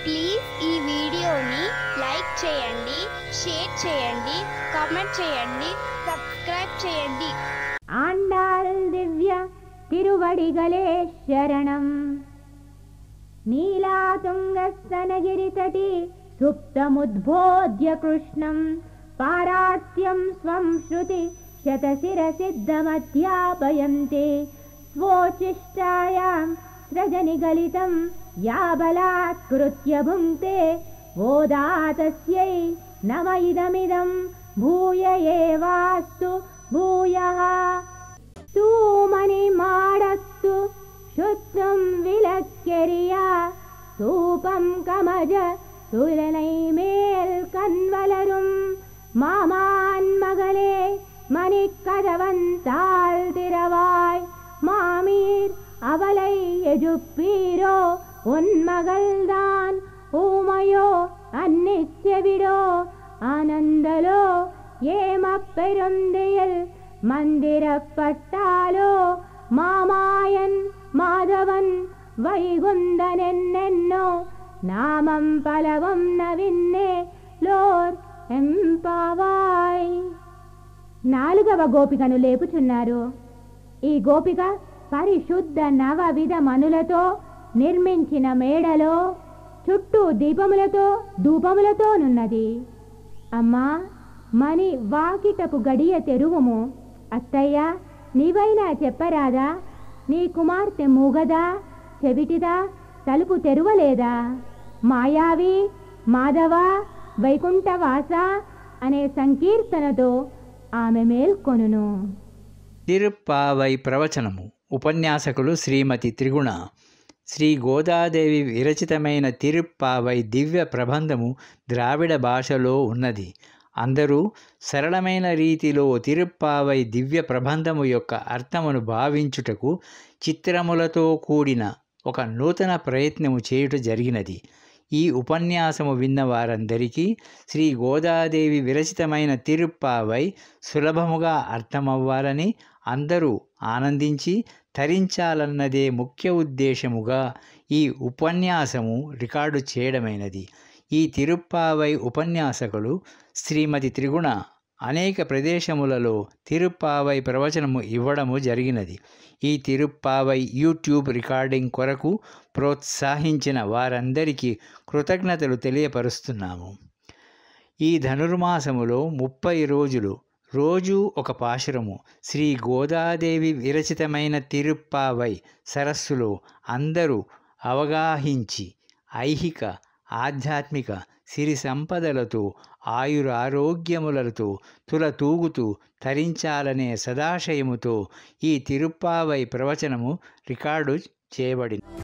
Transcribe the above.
Please ఈ వీడియోని like చేయండి, షేర్ చేయండి, కామెంట్ చేయండి, సబ్స్క్రైబ్ చేయండి. ఆండాల్ దివ్య తిరువడిగలే శరణం. నీలాతుంగస్తనగిరితటి సుప్తముద్బోధ్య కృష్ణం పారాత్యం స్వం శృతి శతశిరసిద్ధమధ్యాపయంతే స్వోచిష్టాయాం సృజనిగలితం యా బలాత్కృత్య భుంక్తే ఓదాతస్యై నమ ఇదమిదం భూయ ఏవాస్తు భూయః. తూమని మాడస్తు శుద్ధం విలక్కెరియా தூபம் கமஜ துலனை மேல் கண்வலரும் மாமான் மகளே மணிக்கதவந்தாள் திரவாய் மாமீர் அவளை எஜுப்பீரோ உன் மகள்தான் ஊமையோ அன்னிச்செவிடோ ஆனந்தலோ ஏமப்பெருந்தியல் மந்திரப்பட்டாலோ மாமாயன் மாதவன் వైగుందనెన్నెన్నో నామం పలవం నవిన్నే లోర్ ఎంపావాయ్. 4వ గోపికను లేపుచున్నారు. ఈ గోపిక పరిశుద్ధ నవవిధ మనులతో నిర్మించిన మేడలో చుట్టూ దీపములతో ధూపములతోనున్నది. అమ్మా, మని వాకిటపు గడియ తెరువుము. అత్తయ్య, నీవైనా చెప్పరాదా? నీ కుమార్తె మూగదా, చెవిటిదా, తలుపు తెరువలేదా? మాయావి, మాధవ, వైకుంఠవాస అనే సంకీర్తనతో ఆమె మేల్కొనును. తిరుప్పావై ప్రవచనము. ఉపన్యాసకులు శ్రీమతి త్రిగుణ. శ్రీ గోదాదేవి విరచితమైన తిరుప్పావై దివ్య ప్రబంధము ద్రావిడ భాషలో ఉన్నది. అందరూ సరళమైన రీతిలో తిరుప్పావై దివ్య ప్రబంధము యొక్క అర్థమును భావించుటకు చిత్రములతో కూడిన ఒక నూతన ప్రయత్నము చేయుట జరిగినది. ఈ ఉపన్యాసము విన్న వారందరికీ శ్రీ గోదాదేవి విరచితమైన తిరుప్పావై సులభముగా అర్థమవ్వాలని, అందరూ ఆనందించి తరించాలన్నదే ముఖ్య ఉద్దేశముగా ఈ ఉపన్యాసము రికార్డు చేయడమైనది. ఈ తిరుప్పావై ఉపన్యాసకులు శ్రీమతి త్రిగుణ అనేక ప్రదేశములలో తిరుప్పావై ప్రవచనము ఇవ్వడము జరిగినది. ఈ తిరుప్పావై యూట్యూబ్ రికార్డింగ్ కొరకు ప్రోత్సహించిన వారందరికీ కృతజ్ఞతలు తెలియపరుస్తున్నాము. ఈ ధనుర్మాసములో 30 రోజులు రోజు ఒక పాశురము శ్రీ గోదాదేవి విరచితమైన తిరుప్పావై సరస్సులో అందరూ అవగాహించి ఐహిక ఆధ్యాత్మిక సిరి సంపదలతో ఆయురారోగ్యములతో తులతూగుతూ తరించాలనే సదాశయముతో ఈ తిరుప్పావై ప్రవచనము రికార్డు చేయబడింది.